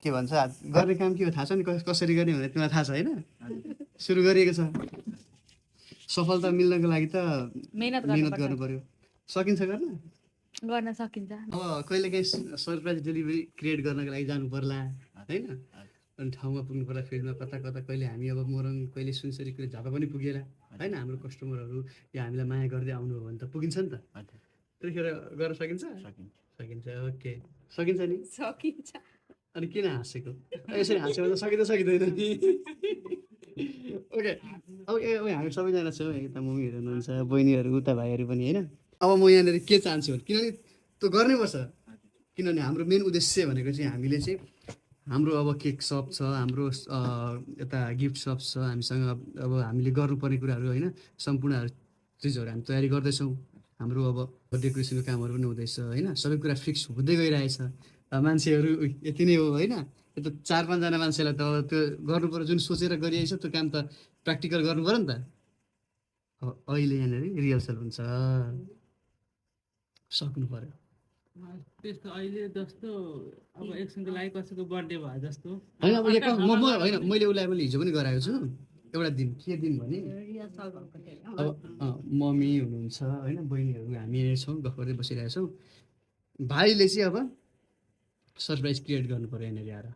के भन्छ गर्ने काम के हो थाहा छ नि, कसरी गर्ने भनेर तिमीलाई थाहा छ होइन? सुरु गरिएको छ। सफलता मिल्नको लागि त मेहनत मिहिनेत गर्नु पर्यो। सकिन्छ गर्न सकिन्छ। अब कहिलेकाहीँ सरप्राइज डेलिभरी क्रिएट गर्नको लागि जानु पर्ला होइन, अनि ठाउँमा पुग्नु पर्ला, फिल्डमा कता कता। कहिले हामी अब मोरङ, कहिले सुनसरी, कहिले झापा पनि पुगेर होइन, हाम्रो कस्टमरहरू या हामीलाई माया गर्दै आउनु हो भने त पुगिन्छ नि त। त्यतिखेर गर्न सकिन्छ। सकिन्छ। ओके, सकिन्छ नि। सकिन्छ। अनि किन हाँसेको? यसरी हाँस्यो भने त सकिँदैन नि। ओके, अब हामी सबैजना छौँ, यता मम्मीहरू हुनुहुन्छ, बहिनीहरू, उता भाइहरू पनि होइन। अब म यहाँनिर के चाहन्छु भने, किनभने त्यो गर्नैपर्छ, किनभने हाम्रो मेन उद्देश्य भनेको चाहिँ हामीले चाहिँ हाम्रो अब केक सप छ, हाम्रो यता गिफ्ट सप छ, हामीसँग अब हामीले गर्नुपर्ने कुराहरू होइन, सम्पूर्ण चिजहरू हामी तयारी गर्दैछौँ। हाम्रो अब डेकोरेसनको कामहरू पनि हुँदैछ होइन, सबै कुरा फिक्स हुँदै गइरहेछ। मान्छेहरू यति नै हो होइन, यो त 4-5 जना मान्छेलाई त अब त्यो गर्नु पर्यो, जुन सोचेर गरिरहेछ त्यो काम त प्र्याक्टिकल गर्नु पऱ्यो नि त। अब अहिले यहाँनिर रिहर्सल हुन्छ, सक्नु पर्यो। त्यस्तो अहिले जस्तो अब एकछिनको लागि कसैको बर्थडे भयो जस्तो होइन। अब होइन, मैले उसलाई मैले हिजो पनि गराएको छु एउटा दिन। के दिन भने अब मम्मी हुनुहुन्छ होइन, बहिनीहरू हामी छौँ, गफ गर्दै बसिरहेको छौँ। भाइले चाहिँ अब सरप्राइज क्रिएट गर्नु पऱ्यो यहाँनिर आएर।